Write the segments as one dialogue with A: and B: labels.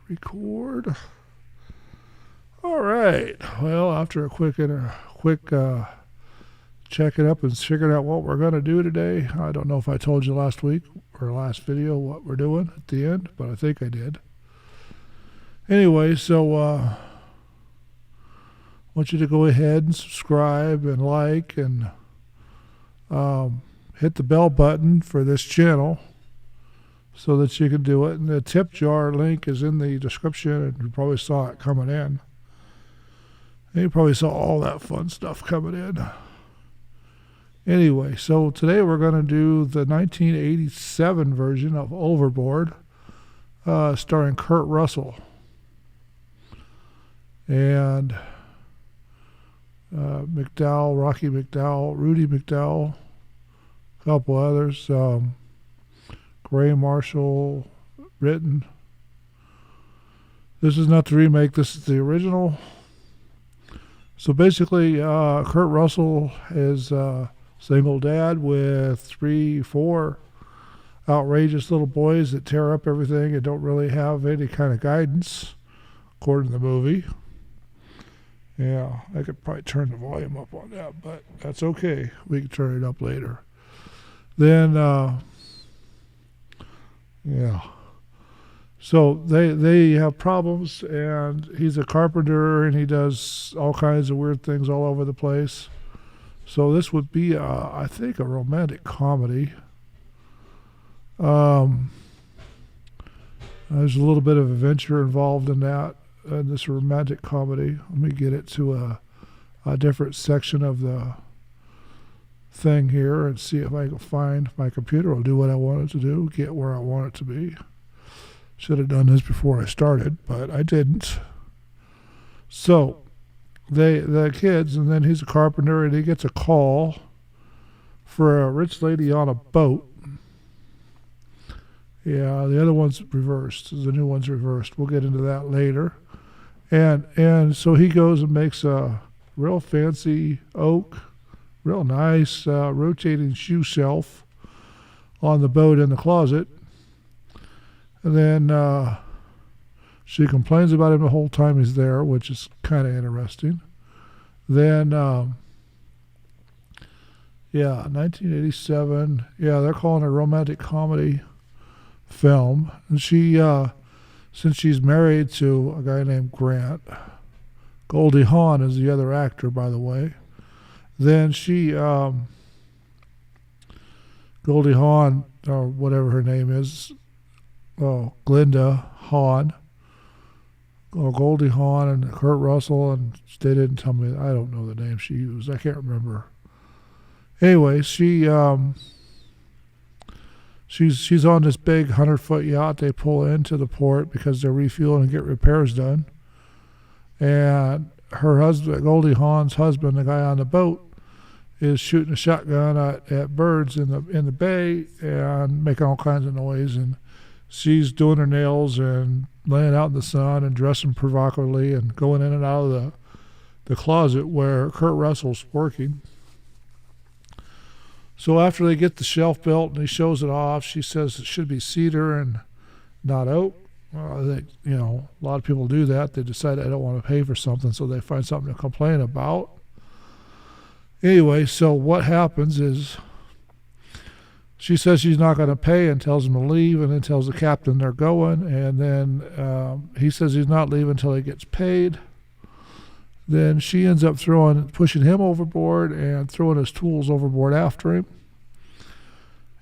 A: Record. All right. Well, after a quick checking up and figuring out what we're going to do today, I don't know if I told you last week or last video what we're doing at the end, but I think I did. Anyway, so I want you to go ahead and subscribe and like and hit the bell button for this channel so that you can do it. And the tip jar link is in the description, and you probably saw it coming in. And you probably saw all that fun stuff coming in. Anyway, so today we're going to do the 1987 version of Overboard, starring Kurt Russell and McDowell, Rocky McDowell, Rudy McDowell, a couple others, Gray Marshall, written. This is not the remake, this is the original. So basically, Kurt Russell is a single dad with 3-4 outrageous little boys that tear up everything and don't really have any kind of guidance, according to the movie. Yeah, I could probably turn the volume up on that, but that's okay. We can turn it up later. Then, yeah. So they have problems, and he's a carpenter, and he does all kinds of weird things all over the place. So this would be, I think, a romantic comedy. There's a little bit of adventure involved in that, in this romantic comedy. Let me get it to a different section of the thing here and see if I can find my computer. Will do what I want it to do, get where I want it to be. Should have done this before I started, but I didn't. So the kids, and then he's a carpenter, and he gets a call for a rich lady on a boat. Yeah, the other one's reversed. The new one's reversed. We'll get into that later. And so he goes and makes a real fancy oak, real nice rotating shoe shelf on the boat in the closet. And then she complains about him the whole time he's there, which is kind of interesting. Then, 1987. Yeah, they're calling it a romantic comedy film. And she, since she's married to a guy named Grant, Goldie Hawn is the other actor, by the way. Then she, Goldie Hawn, or whatever her name is, Glinda Hawn, or Goldie Hawn, and Kurt Russell, and they didn't tell me. I don't know the name she used. I can't remember. Anyway, she's on this big 100-foot yacht. They pull into the port because they're refueling and get repairs done. And her husband, Goldie Hawn's husband, the guy on the boat, is shooting a shotgun at birds in the bay and making all kinds of noise. And she's doing her nails and laying out in the sun and dressing provocatively and going in and out of the closet where Kurt Russell's working. So after they get the shelf built and he shows it off, she says it should be cedar and not oak. Well, I think, a lot of people do that. They decide they don't want to pay for something, so they find something to complain about. Anyway, so what happens is she says she's not going to pay and tells him to leave, and then tells the captain they're going, and then he says he's not leaving until he gets paid. Then she ends up pushing him overboard and throwing his tools overboard after him.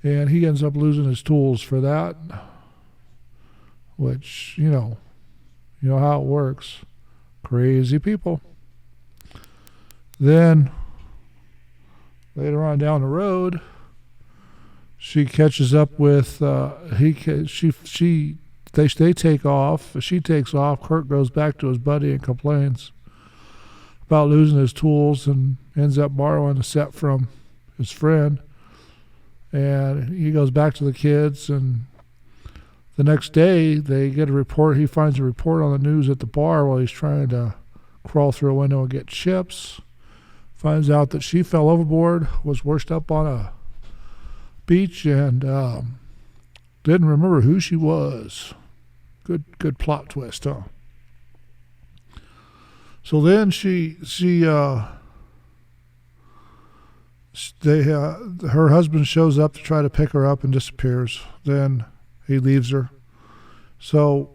A: And he ends up losing his tools for that, which, you know how it works. Crazy people. Then later on down the road, she catches up with they take off. She takes off. Kurt goes back to his buddy and complains about losing his tools and ends up borrowing a set from his friend. And he goes back to the kids, and the next day they get a report. He finds a report on the news at the bar while he's trying to crawl through a window and get chips. Finds out that she fell overboard, was washed up on a beach, and didn't remember who she was. Good plot twist, huh? So then her husband shows up to try to pick her up and disappears. Then he leaves her. So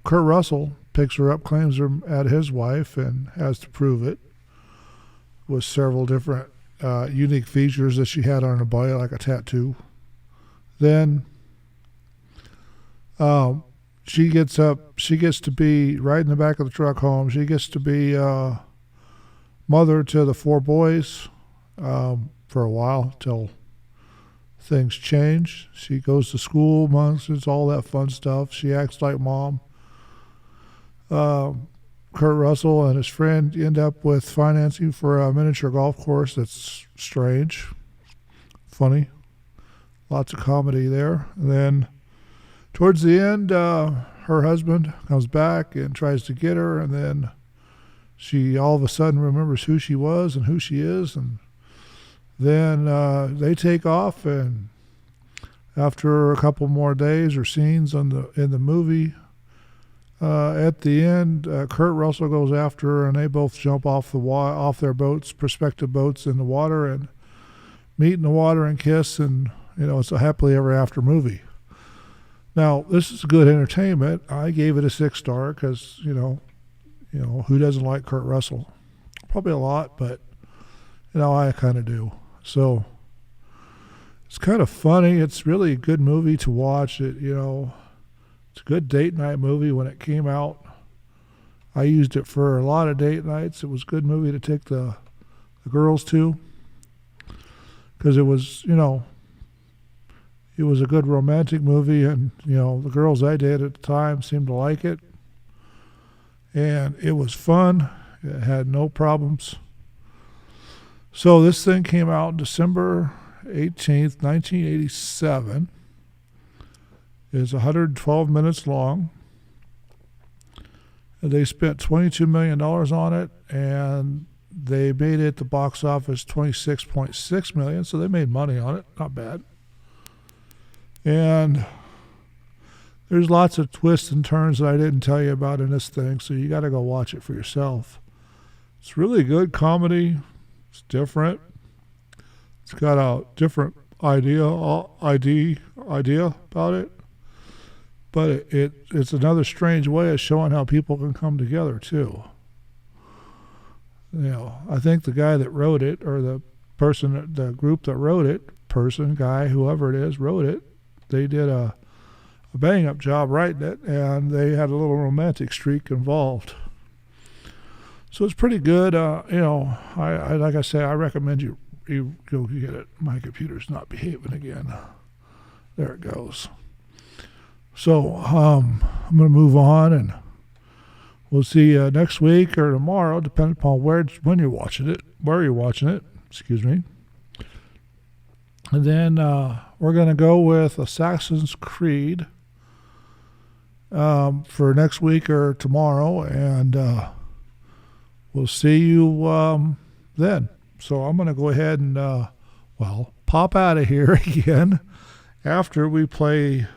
A: Kurt Russell picks her up, claims her as his wife, and has to prove it with several different unique features that she had on her body, like a tattoo. Then she gets to be right in the back of the truck home. She gets to be mother to the 4 boys for a while till things change. She goes to school, monsters, all that fun stuff. She acts like mom. Kurt Russell and his friend end up with financing for a miniature golf course that's strange, funny, lots of comedy there. And then towards the end, her husband comes back and tries to get her, and then she all of a sudden remembers who she was and who she is, and then they take off, and after a couple more days or scenes in the movie, at the end, Kurt Russell goes after her, and they both jump off their boats, prospective boats, in the water, and meet in the water and kiss, and it's a happily ever after movie. Now, this is good entertainment. I gave it a 6-star because who doesn't like Kurt Russell? Probably a lot, but I kind of do. So it's kind of funny. It's really a good movie to watch. It's a good date night movie when it came out. I used it for a lot of date nights. It was a good movie to take the girls to because it was, it was a good romantic movie, and, the girls I dated at the time seemed to like it. And it was fun. It had no problems. So this thing came out December 18th, 1987. It's 112 minutes long. They spent $22 million on it, and they made it at the box office $26.6 million, so they made money on it. Not bad. And there's lots of twists and turns that I didn't tell you about in this thing, so you got to go watch it for yourself. It's really good comedy. It's different. It's got a different idea about it. But it's another strange way of showing how people can come together, too. I think the guy that wrote it, or the group that wrote it, guy, whoever it is, wrote it, they did a bang-up job writing it, and they had a little romantic streak involved. So it's pretty good. I like I say, I recommend you go get it. My computer's not behaving again. There it goes. So I'm going to move on, and we'll see you next week or tomorrow, depending upon where you're watching it. Excuse me. And then we're going to go with Assassin's Creed for next week or tomorrow, and we'll see you then. So I'm going to go ahead and, pop out of here again after we play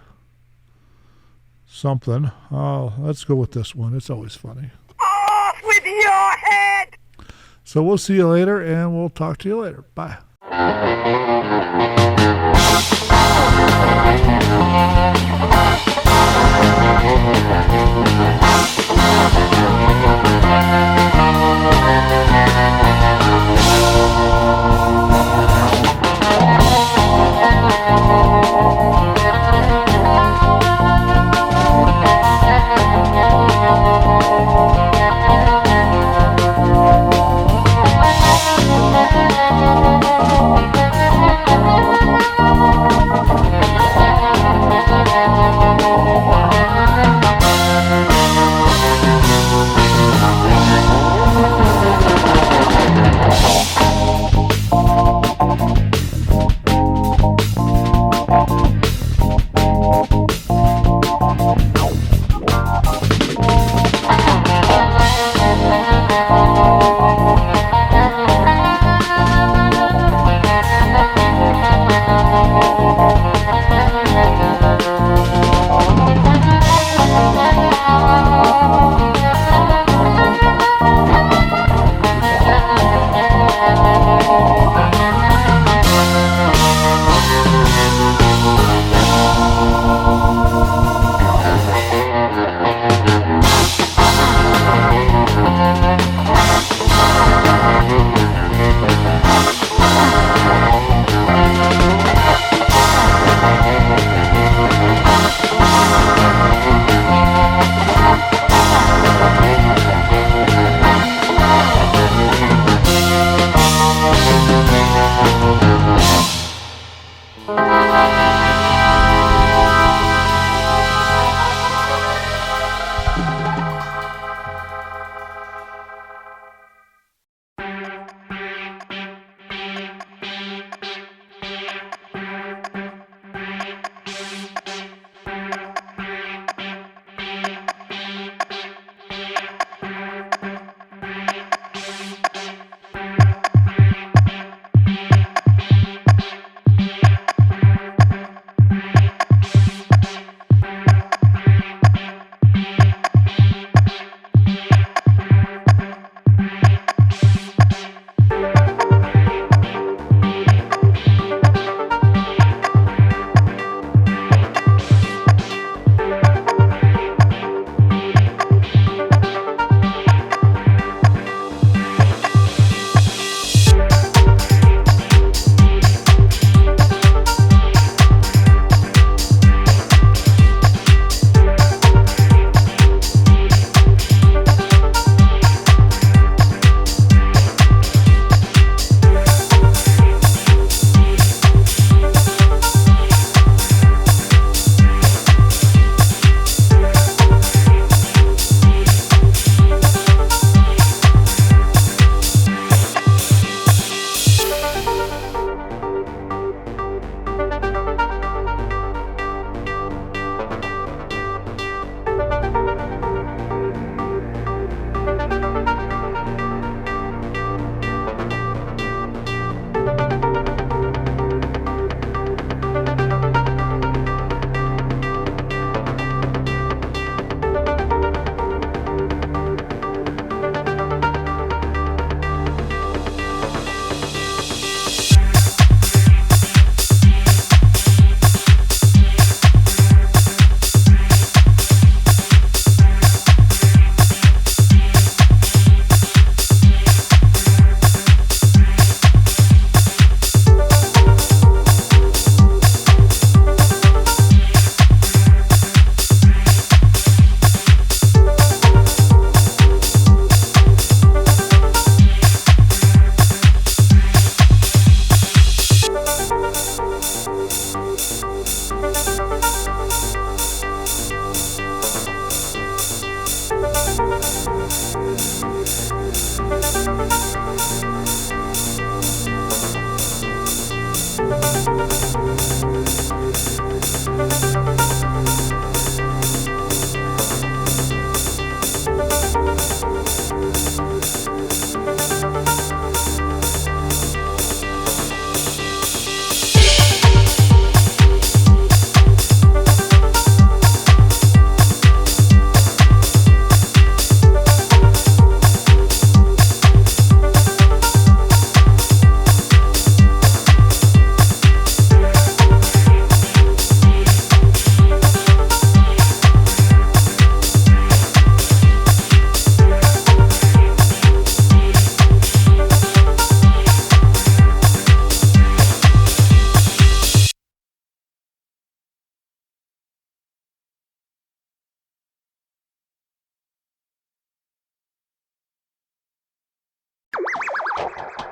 A: something. Let's go with this one. It's always funny.
B: Off with your head!
A: So we'll see you later, and we'll talk to you later. Bye.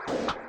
B: Off